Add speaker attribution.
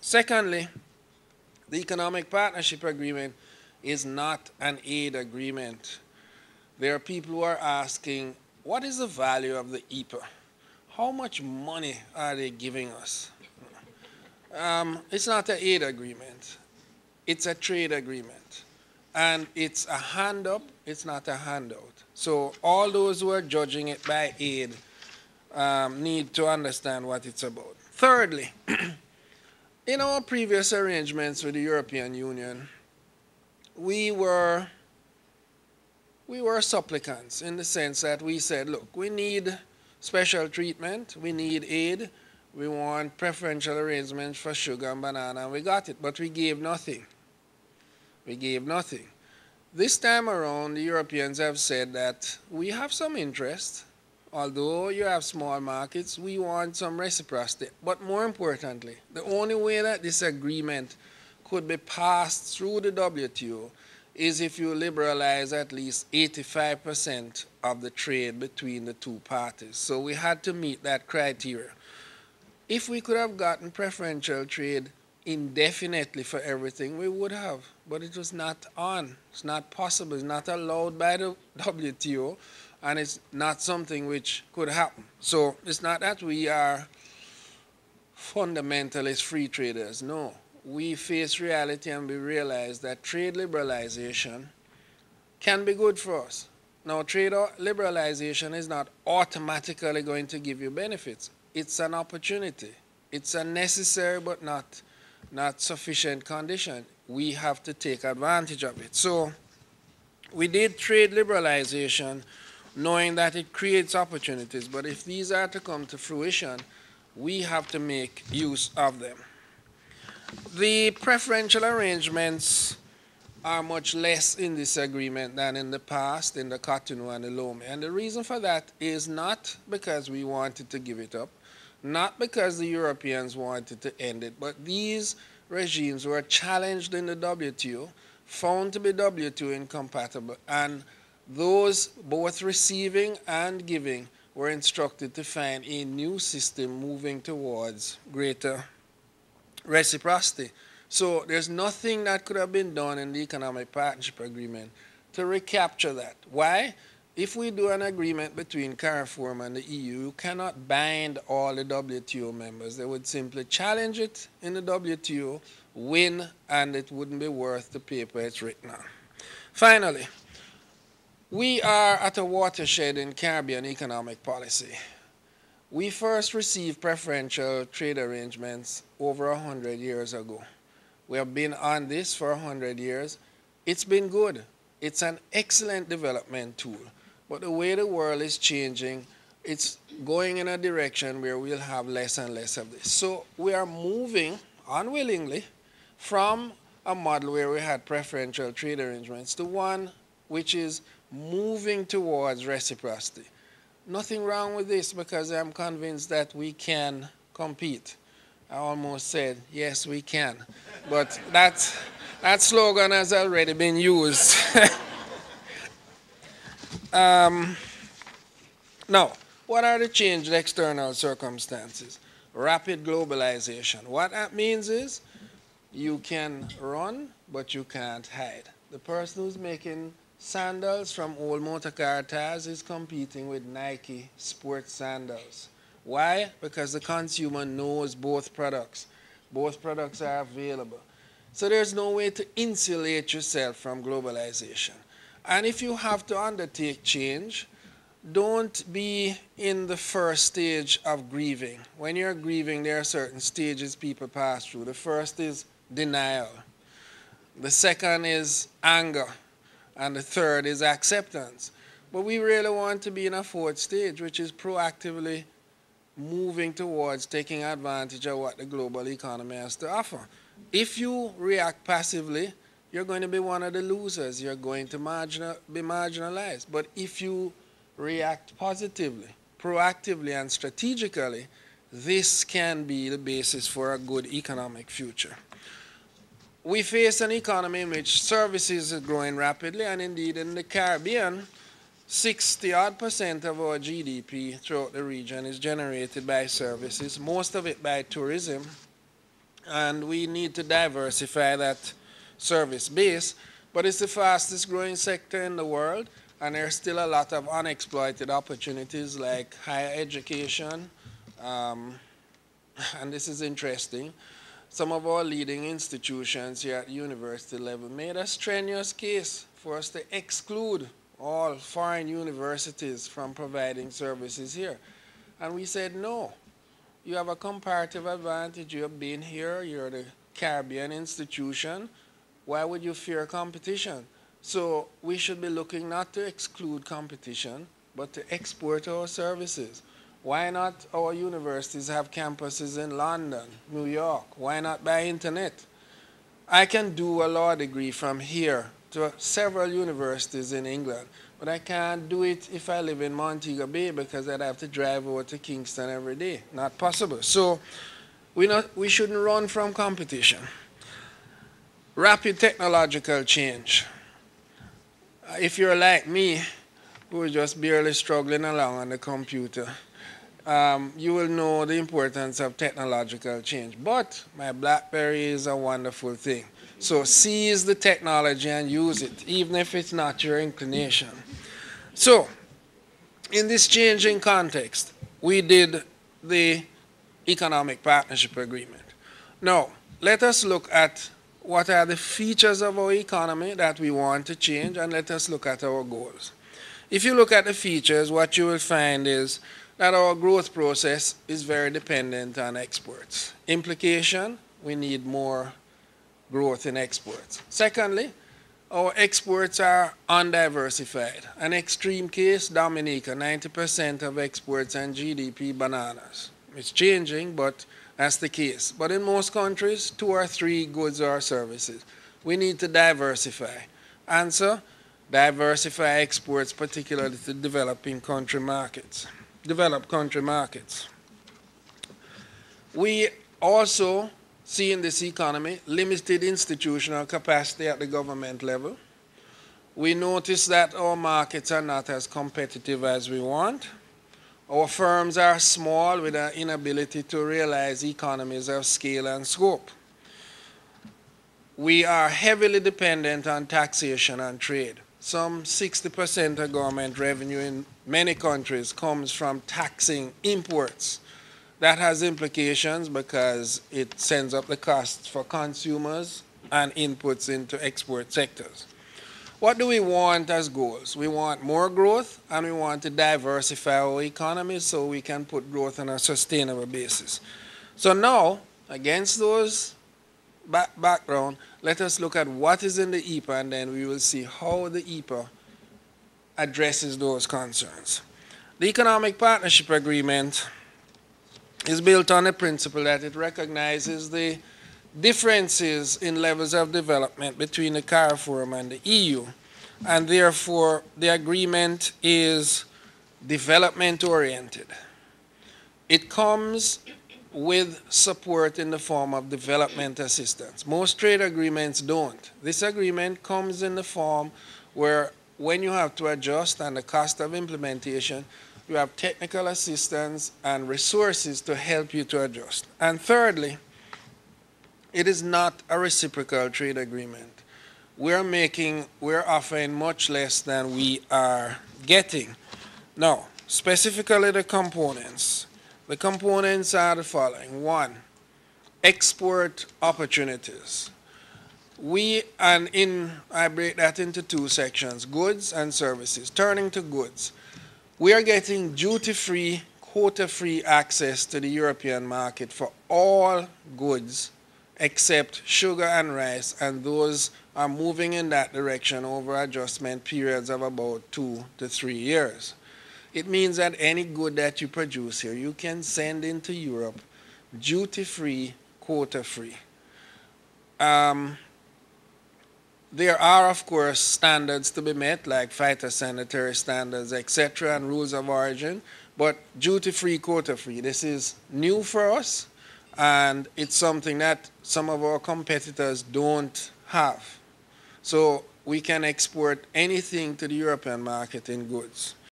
Speaker 1: Secondly, the Economic Partnership Agreement is not an aid agreement. There are people who are asking, what is the value of the EPA? How much money are they giving us? It's not an aid agreement. It's a trade agreement. And it's a hand up, it's not a handout. So all those who are judging it by aid need to understand what it's about. Thirdly, in our previous arrangements with the European Union, we were supplicants in the sense that we said, look, we need special treatment, we need aid, we want preferential arrangements for sugar and banana, and we got it, but we gave nothing. We gave nothing. This time around, the Europeans have said that we have some interest. Although you have small markets, we want some reciprocity. But more importantly, the only way that this agreement could be passed through the WTO is if you liberalize at least 85% of the trade between the two parties. So we had to meet that criteria. If we could have gotten preferential trade indefinitely for everything, we would have. But it was not on. It's not possible. It's not allowed by the WTO. And it's not something which could happen. So it's not that we are fundamentalist free traders. No. We face reality and we realize that trade liberalization can be good for us. Now, trade liberalization is not automatically going to give you benefits. It's an opportunity. It's a necessary but not sufficient condition. We have to take advantage of it. So we did trade liberalization knowing that it creates opportunities. But if these are to come to fruition, we have to make use of them. The preferential arrangements are much less in this agreement than in the past, in the Cotonou and the Lomé. And the reason for that is not because we wanted to give it up, not because the Europeans wanted to end it, but these regimes were challenged in the WTO, found to be WTO incompatible, and those both receiving and giving were instructed to find a new system moving towards greater reciprocity. So there's nothing that could have been done in the Economic Partnership Agreement to recapture that. Why? If we do an agreement between CARIFORUM and the EU, you cannot bind all the WTO members. They would simply challenge it in the WTO, win, and it wouldn't be worth the paper it's written on. Finally, we are at a watershed in Caribbean economic policy. We first received preferential trade arrangements over 100 years ago. We have been on this for 100 years. It's been good. It's an excellent development tool. But the way the world is changing, it's going in a direction where we'll have less and less of this. So we are moving unwillingly from a model where we had preferential trade arrangements to one which is moving towards reciprocity. Nothing wrong with this because I'm convinced that we can compete. I almost said, yes, we can. But that slogan has already been used. Now, what are the changed external circumstances? Rapid globalization. What that means is you can run, but you can't hide. The person who's making sandals from old motor car tires is competing with Nike sports sandals. Why? Because the consumer knows both products. Both products are available. So there's no way to insulate yourself from globalization. And if you have to undertake change, don't be in the first stage of grieving. When you're grieving, there are certain stages people pass through. The first is denial. The second is anger. And the third is acceptance. But we really want to be in a fourth stage, which is proactively moving towards taking advantage of what the global economy has to offer. If you react passively, you're going to be one of the losers. You're going to be marginalized. But if you react positively, proactively, and strategically, this can be the basis for a good economic future. We face an economy in which services are growing rapidly, and indeed in the Caribbean, 60% of our GDP throughout the region is generated by services, most of it by tourism. and we need to diversify that service base. But it's the fastest growing sector in the world, and there's still a lot of unexploited opportunities like higher education, um, and this is interesting. Some of our leading institutions here at university level made a strenuous case for us to exclude all foreign universities from providing services here. And we said, no, you have a comparative advantage. You have been here, you're the Caribbean institution. Why would you fear competition? So we should be looking not to exclude competition, but to export our services. Why not our universities have campuses in London, New York? Why not by internet? I can do a law degree from here to several universities in England, but I can't do it if I live in Montego Bay because I'd have to drive over to Kingston every day. Not possible. So we shouldn't run from competition. Rapid technological change. If you're like me, who is just barely struggling along on the computer, you will know the importance of technological change. But my BlackBerry is a wonderful thing. So seize the technology and use it, even if it's not your inclination. So, in this changing context, we did the Economic Partnership Agreement. Now, let us look at what are the features of our economy that we want to change, and let us look at our goals. If you look at the features, what you will find is that our growth process is very dependent on exports. Implication, we need more growth in exports. Secondly, our exports are undiversified. An extreme case, Dominica, 90% of exports and GDP bananas. It's changing, but that's the case. But in most countries, 2 or 3 goods or services. We need to diversify. Answer, diversify exports, particularly to developed country markets. We also see in this economy limited institutional capacity at the government level. We notice that our markets are not as competitive as we want. Our firms are small with an inability to realize economies of scale and scope. We are heavily dependent on taxation and trade. Some 60% of government revenue in many countries comes from taxing imports. That has implications because it sends up the costs for consumers and inputs into export sectors. What do we want as goals? We want more growth, and we want to diversify our economy so we can put growth on a sustainable basis. So now, against those background, let us look at what is in the EPA, and then we will see how the EPA addresses those concerns. The Economic Partnership Agreement is built on the principle that it recognizes the differences in levels of development between the CARIFORUM and the EU, and therefore the agreement is development oriented. It comes with support in the form of development assistance. Most trade agreements don't. This agreement comes in the form where when you have to adjust and the cost of implementation, you have technical assistance and resources to help you to adjust. And thirdly, it is not a reciprocal trade agreement. We're offering much less than we are getting. Now, specifically the components. The components are the following. 1, export opportunities. I break that into 2 sections, goods and services. Turning to goods. We are getting duty-free, quota-free access to the European market for all goods except sugar and rice, and those are moving in that direction over adjustment periods of about 2 to 3 years. It means that any good that you produce here, you can send into Europe duty-free, quota-free. There are, of course, standards to be met, like phytosanitary standards, etc., and rules of origin, but duty-free, quota-free, this is new for us, and it's something that some of our competitors don't have. So we can export anything to the European market in goods.